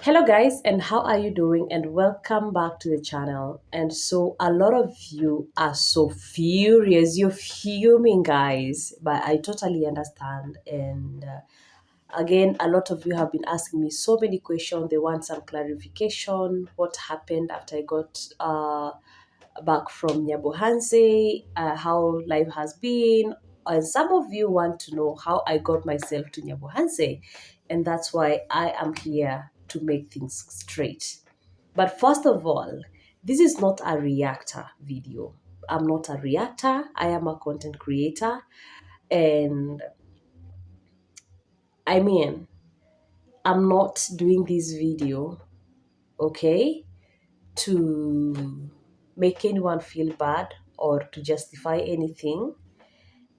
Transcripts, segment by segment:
Hello guys, and how are you doing? And welcome back to the channel. And so a lot of you are so furious, you're fuming guys, but I totally understand. And again, a lot of you have been asking me so many questions. They want some clarification. What happened after I got back from Nyabohanse, how life has been. And some of you want to know how I got myself to Nyabohanse. And that's why I am here to make things straight. But first of all, this is not a reactor video. I'm not a reactor. I am a content creator. And I mean, I'm not doing this video, okay, to make anyone feel bad or to justify anything.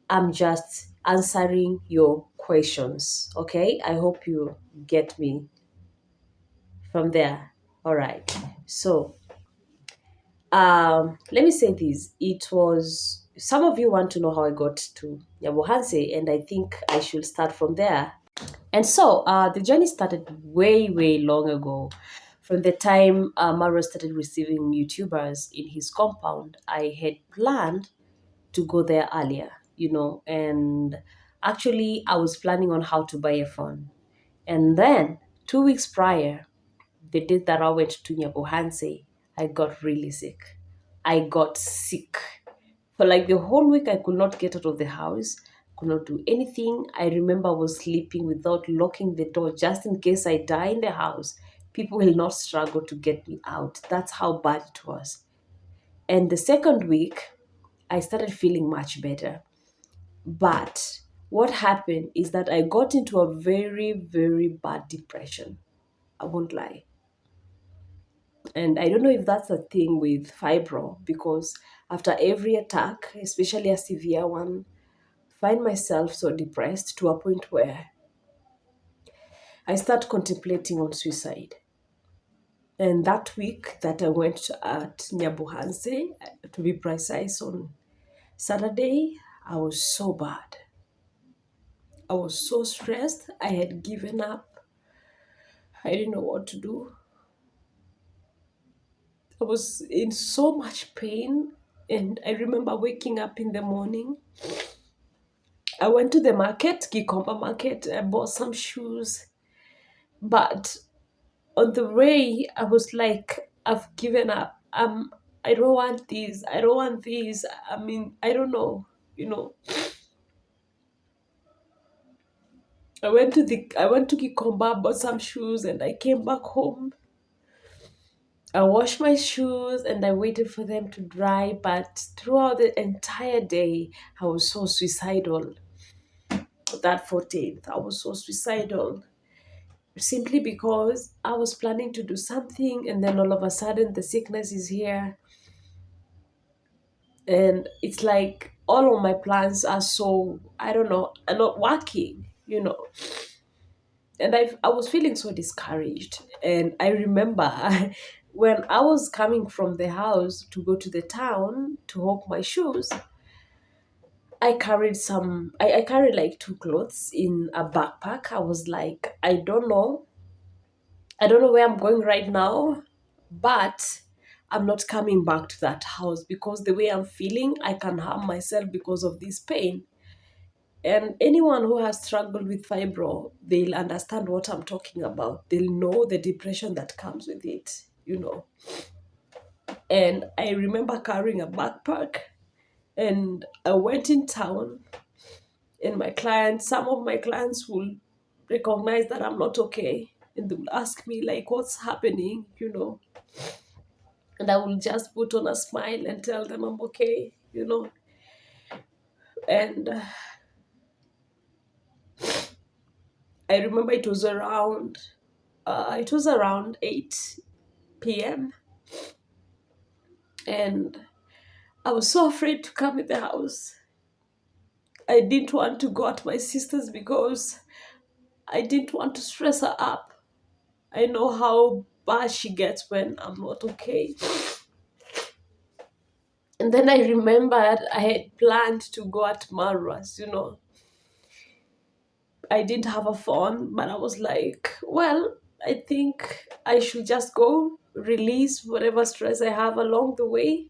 I'm just answering your questions, okay? I hope you get me from there. All right. So, let me say this. It was some of you want to know how I got to Nyabohanse, and I think I should start from there. And so the journey started way, way long ago. From the time Maro started receiving YouTubers in his compound, I had planned to go there earlier, and actually I was planning on how to buy a phone. And then 2 weeks prior, the day that I went to Nyabohanse, I got really sick. I got sick. For like the whole week, I could not get out of the house, could not do anything. I remember I was sleeping without locking the door just in case I die in the house. People will not struggle to get me out. That's how bad it was. And the second week, I started feeling much better. But what happened is that I got into a very, very bad depression. I won't lie. And I don't know if that's a thing with fibro because after every attack, especially a severe one, find myself so depressed to a point where I start contemplating on suicide. And that week that I went at Nyabohanse, to be precise, on Saturday, I was so bad. I was so stressed. I had given up. I didn't know what to do. I was in so much pain. And I remember waking up in the morning. I went to the market, Gikomba market. I bought some shoes. But on the way, I was like, I've given up. I don't want these. I don't want these. I mean, I don't know. You know, I went to Gikomba, bought some shoes, and I came back home. I washed my shoes and I waited for them to dry. But throughout the entire day, I was so suicidal. That 14th, I was so suicidal simply because I was planning to do something, and then all of a sudden the sickness is here, and it's like all of my plans are so, I don't know, are not working. And I was feeling so discouraged. And I remember when I was coming from the house to go to the town to hawk my shoes, I carried like two clothes in a backpack. I was like, I don't know where I'm going right now, but I'm not coming back to that house because the way I'm feeling, I can harm myself because of this pain. And anyone who has struggled with fibro, they'll understand what I'm talking about. They'll know the depression that comes with it. And I remember carrying a backpack, and I went in town, and some of my clients will recognize that I'm not okay. And they will ask me, like, what's happening? And I will just put on a smile and tell them I'm okay. And I remember it was around 8 p.m. and I was so afraid to come in the house. I didn't want to go at my sister's because I didn't want to stress her up. I know how bad she gets when I'm not okay. And then I remembered I had planned to go at Marwas. I didn't have a phone, but I was like, well, I think I should just go release whatever stress I have along the way,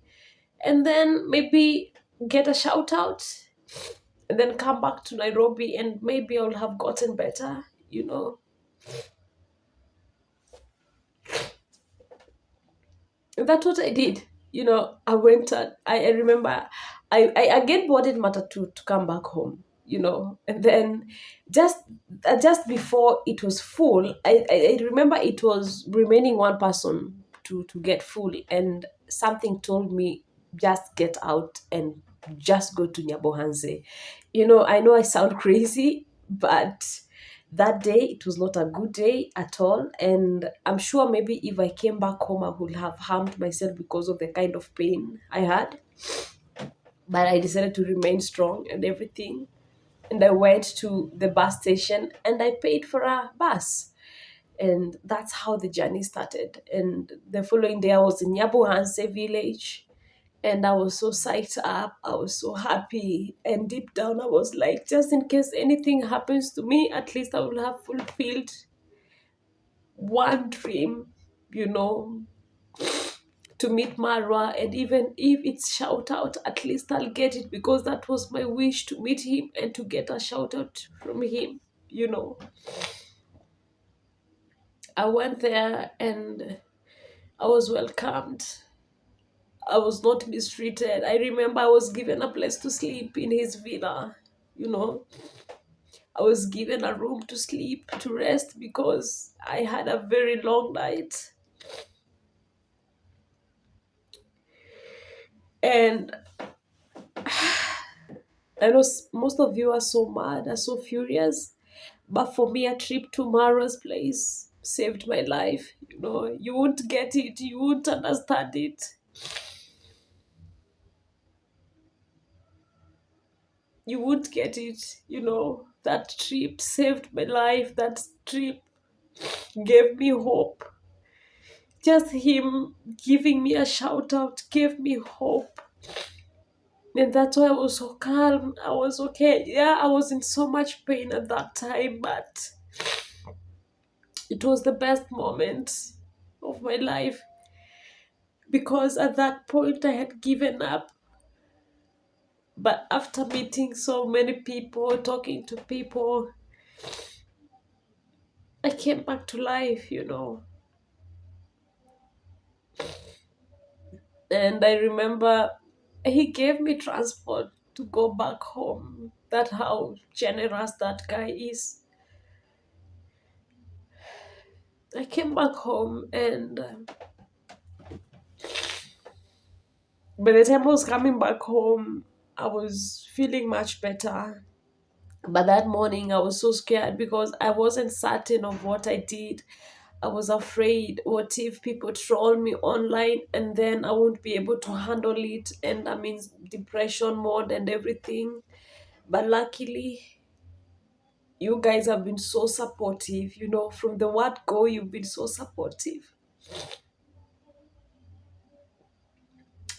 and then maybe get a shout out, and then come back to Nairobi, and maybe I'll have gotten better, you know. And that's what I did. I went and I remember I again boarded Matatu to come back home, and then just just before it was full, I remember it was remaining one person to get full, and something told me just get out and just go to Nyabohanse. I know I sound crazy, but that day it was not a good day at all, and I'm sure maybe if I came back home I would have harmed myself because of the kind of pain I had. But I decided to remain strong and everything, and I went to the bus station and I paid for a bus, and that's how the journey started. And the following day I was in Nyabohanse village, and I was so psyched up. I was so happy. And deep down, I was like, just in case anything happens to me, at least I will have fulfilled one dream, you know, to meet Marwa. And even if it's shout out, at least I'll get it, because that was my wish, to meet him and to get a shout out from him, you know. I went there and I was welcomed. I was not mistreated. I remember I was given a place to sleep in his villa, you know. I was given a room to sleep, to rest, because I had a very long night. And I know most of you are so mad, are so furious, but for me, a trip to Mara's place saved my life. You won't get it, you won't understand it. You won't get it. That trip saved my life. That trip gave me hope. Just him giving me a shout out gave me hope. And that's why I was so calm. I was okay. Yeah, I was in so much pain at that time, but it was the best moment of my life, because at that point I had given up. But after meeting so many people, talking to people, I came back to life. And I remember he gave me transport to go back home. That's how generous that guy is. I came back home, and by the time I was coming back home, I was feeling much better. But that morning, I was so scared because I wasn't certain of what I did. I was afraid, what if people troll me online and then I won't be able to handle it, and I'm in depression mode and everything. But luckily, you guys have been so supportive. From the word go, you've been so supportive.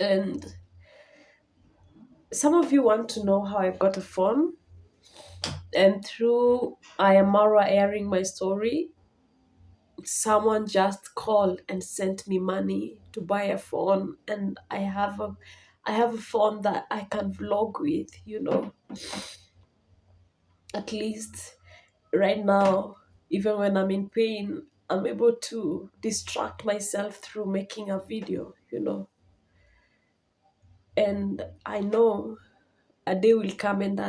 And some of you want to know how I got a phone. And through Ayamara airing my story, someone just called and sent me money to buy a phone, and I have a phone that I can vlog with. At least right now, even when I'm in pain, I'm able to distract myself through making a video. And I know a day will come, and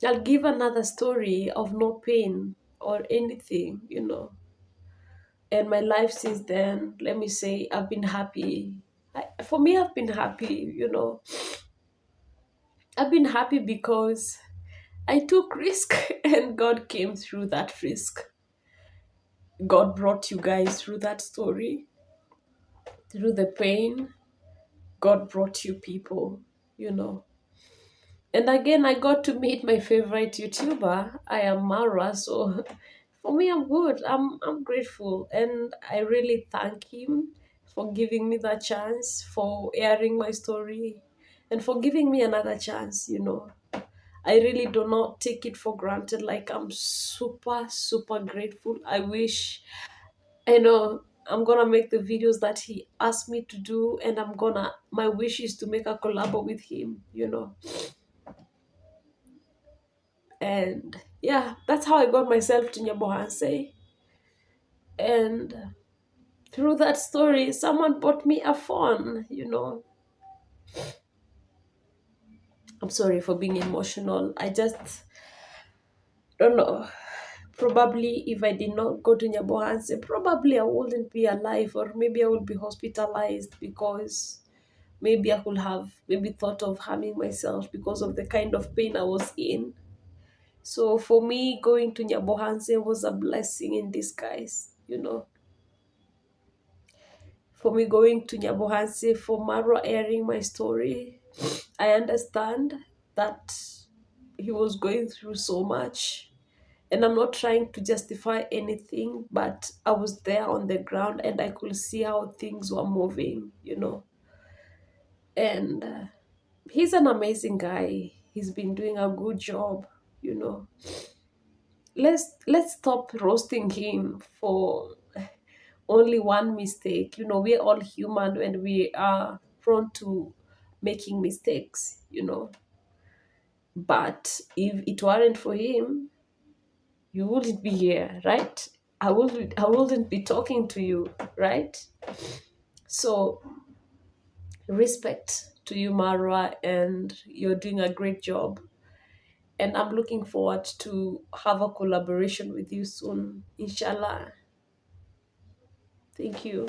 I'll give another story of no pain or anything. And my life since then, let me say, I've been happy. For me, I've been happy. I've been happy because I took risk and God came through that risk. God brought you guys through that story, through the pain. God brought you people. And again, I got to meet my favorite YouTuber. I am Mara, so for me, I'm good. I'm grateful, and I really thank him for giving me that chance, for airing my story, and for giving me another chance. I really do not take it for granted. Like, I'm super, super grateful. I wish, I know I'm gonna make the videos that he asked me to do, and my wish is to make a collab with him. And yeah, that's how I got myself to Nyabohanse. And through that story, someone bought me a phone. I'm sorry for being emotional. I just don't know. Probably if I did not go to Nyabohanse, probably I wouldn't be alive, or maybe I would be hospitalized, because maybe I could have maybe thought of harming myself because of the kind of pain I was in. So for me, going to Nyabohanse was a blessing in disguise. For me, going to Nyabohanse, for Marwa airing my story, I understand that he was going through so much. And I'm not trying to justify anything, but I was there on the ground and I could see how things were moving. And he's an amazing guy. He's been doing a good job. Let's stop roasting him for only one mistake. We're all human and we are prone to making mistakes. But if it weren't for him, you wouldn't be here, right? I wouldn't be talking to you, right? So respect to you, Marwa, and you're doing a great job. And I'm looking forward to have a collaboration with you soon, inshallah. Thank you.